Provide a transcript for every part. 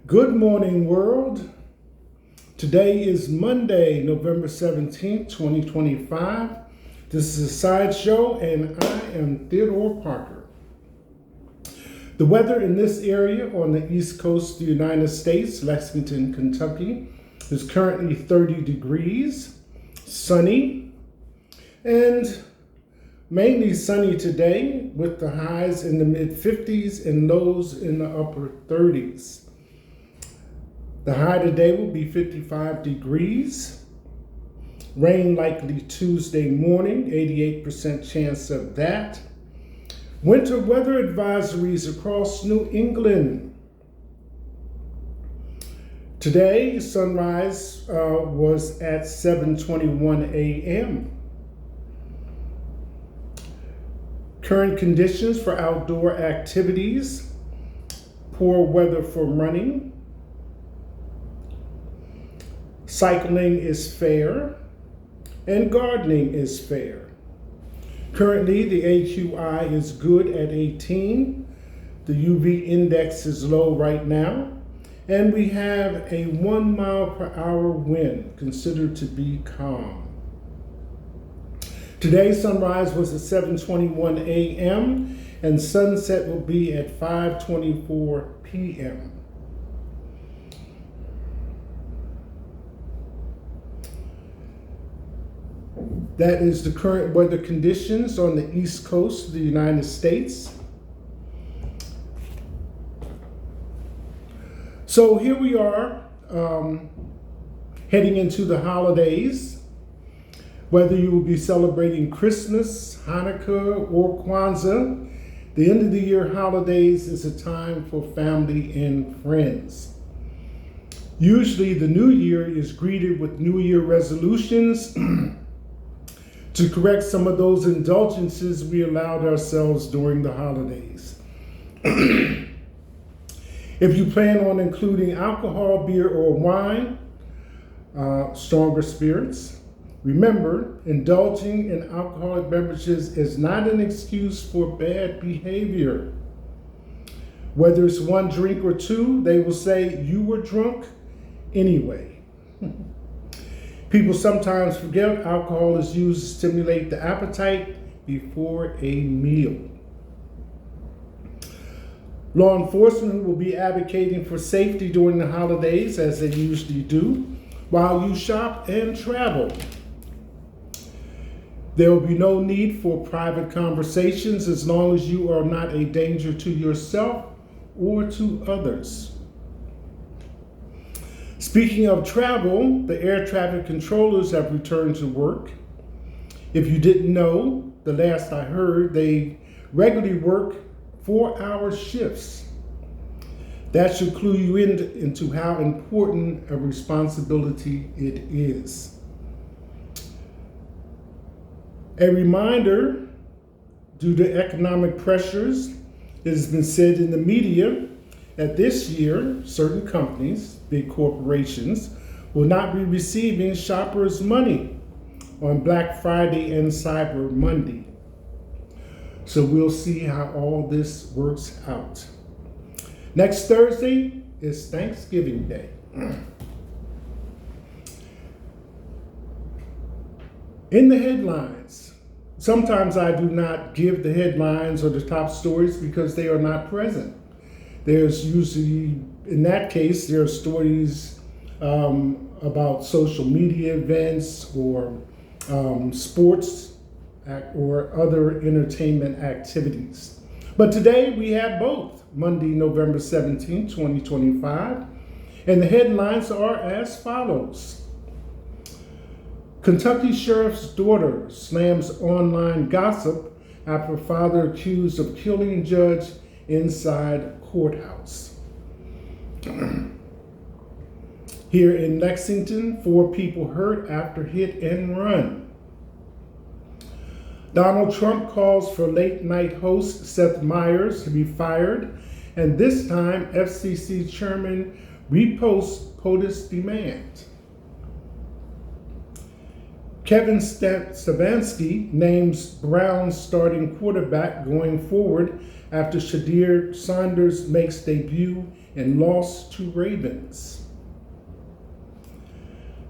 Good morning, world. Today is Monday, November 17th, 2025. This is a sideshow, and I am Theodore Parker. The weather in this area on the east coast of the United States, Lexington, Kentucky, is currently 30 degrees, sunny, and mainly sunny today with the highs in the mid-50s and lows in the upper 30s. The high today will be 55 degrees. Rain likely Tuesday morning, 88% chance of that. Winter weather advisories across New England. Today, sunrise was at 7:21 a.m. Current conditions for outdoor activities: poor weather for running. Cycling is fair, and gardening is fair. Currently, the AQI is good at 18. The UV index is low right now, and we have a 1 mile per hour wind, considered to be calm. Today's sunrise was at 7:21 a.m., and sunset will be at 5:24 p.m. That is the current weather conditions on the east coast of the United States. So here we are, heading into the holidays. Whether you will be celebrating Christmas, Hanukkah, or Kwanzaa, the end of the year holidays is a time for family and friends. Usually the new year is greeted with New Year resolutions to correct some of those indulgences we allowed ourselves during the holidays. If you plan on including alcohol, beer, or wine, stronger spirits, remember, indulging in alcoholic beverages is not an excuse for bad behavior. Whether it's one drink or two, they will say you were drunk anyway. People sometimes forget alcohol is used to stimulate the appetite before a meal. Law enforcement will be advocating for safety during the holidays, as they usually do, while you shop and travel. There will be no need for private conversations as long as you are not a danger to yourself or to others. Speaking of travel, the air traffic controllers have returned to work. If you didn't know, the last I heard, they regularly work 4-hour shifts. That should clue you into how important a responsibility it is. A reminder, due to economic pressures, it has been said in the media that this year, certain companies, big corporations, will not be receiving shoppers' money on Black Friday and Cyber Monday. So we'll see how all this works out. Next Thursday is Thanksgiving Day. In the headlines, sometimes I do not give the headlines or the top stories because they are not present. There's usually, in that case, there are stories about social media events or sports or other entertainment activities. But today we have both, Monday, November 17, 2025, and the headlines are as follows. Kentucky sheriff's daughter slams online gossip after father accused of killing judge inside courthouse. Here in Lexington, 4 people hurt after hit and run. Donald Trump calls for late night host Seth Meyers to be fired, and this time FCC chairman reposts POTUS demand. Kevin Stefanski names Browns starting quarterback going forward after Shadir Sanders makes debut in Loss to Ravens.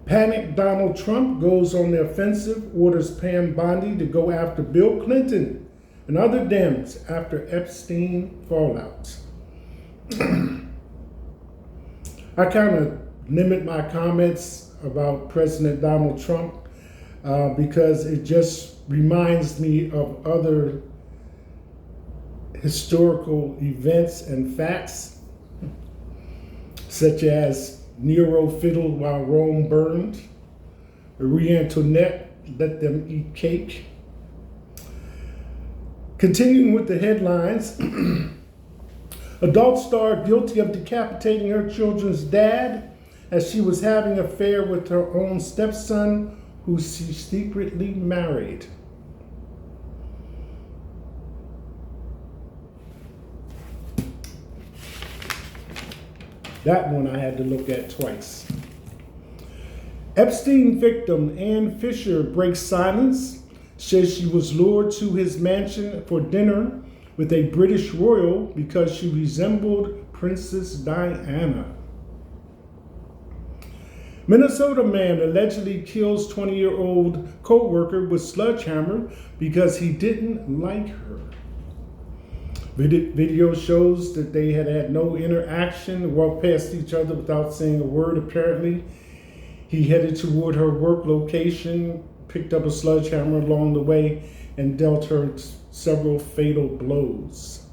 Panicked Donald Trump goes on the offensive, orders Pam Bondi to go after Bill Clinton and other Dems after Epstein fallout. I kind of limit my comments about President Donald Trump because it just reminds me of other historical events and facts, such as Nero fiddled while Rome burned, Marie Antoinette let them eat cake. Continuing with the headlines, adult star guilty of decapitating her children's dad as she was having an affair with her own stepson, who she secretly married. That one I had to look at twice. Epstein victim Ann Fisher breaks silence, says she was lured to his mansion for dinner with a British royal because she resembled Princess Diana. Minnesota man allegedly kills 20-year-old co-worker with sledgehammer because he didn't like her. Video shows that they had no interaction, walked past each other without saying a word apparently. He headed toward her work location, picked up a sledgehammer along the way, and dealt her several fatal blows.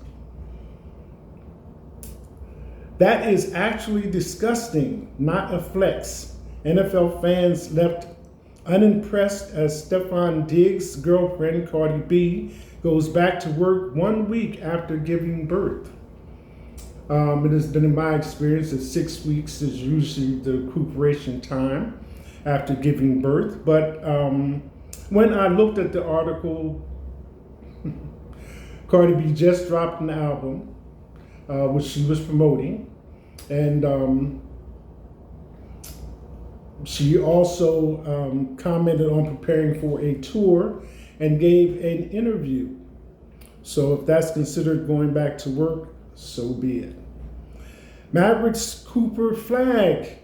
That is actually disgusting, not a flex. NFL fans left unimpressed as Stefon Diggs' girlfriend, Cardi B, goes back to work 1 week after giving birth. It has been in my experience that 6 weeks is usually the recuperation time after giving birth. But when I looked at the article, Cardi B just dropped an album, which she was promoting. And she also commented on preparing for a tour and gave an interview. So if that's considered going back to work, so be it. Mavericks Cooper Flag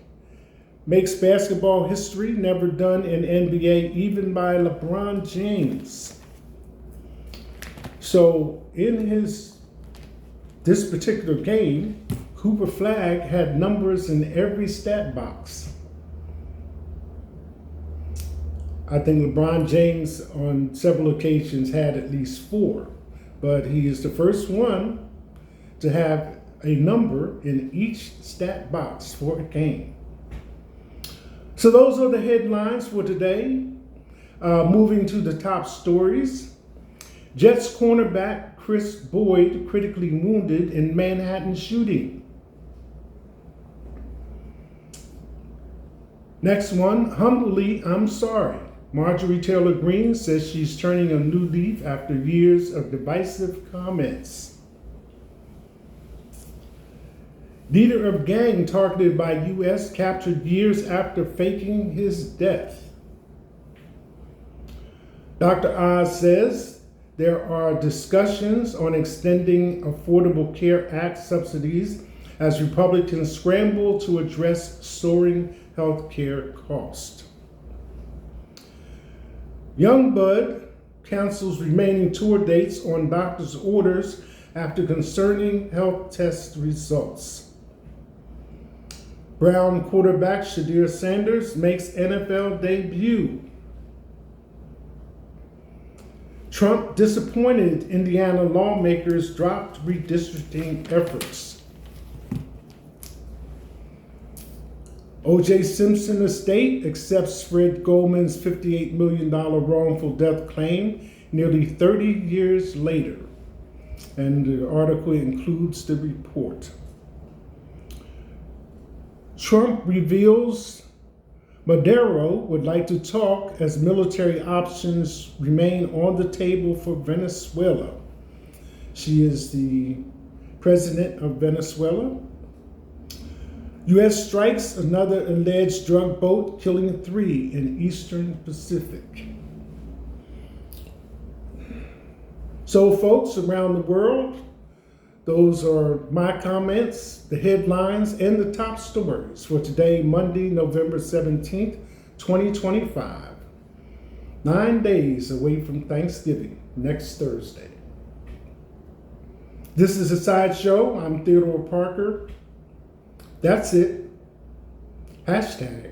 makes basketball history, never done in NBA, even by LeBron James. So in this particular game, Cooper Flag had numbers in every stat box. I think LeBron James on several occasions had at least 4, but he is the first one to have a number in each stat box for a game. So those are the headlines for today. Moving to the top stories. Jets cornerback Chris Boyd critically wounded in Manhattan shooting. Next one, humbly, I'm sorry. Marjorie Taylor Greene says she's turning a new leaf after years of divisive comments. Leader of gang targeted by U.S. captured years after faking his death. Dr. Oz says there are discussions on extending Affordable Care Act subsidies as Republicans scramble to address soaring health care costs. Youngblood cancels remaining tour dates on doctor's orders after concerning health test results. Brown quarterback Shadir Sanders makes NFL debut. Trump disappointed Indiana lawmakers dropped redistricting efforts. O.J. Simpson estate accepts Fred Goldman's $58 million wrongful death claim nearly 30 years later. And the article includes the report. Trump reveals Maduro would like to talk as military options remain on the table for Venezuela. She is the president of Venezuela. U.S. strikes another alleged drug boat, killing 3 in Eastern Pacific. So, folks around the world, Those are my comments, the headlines, and the top stories for today, Monday, November 17th, 2025. 9 days away from Thanksgiving, next Thursday. This is a sideshow. I'm Theodore Parker. That's it. Hashtag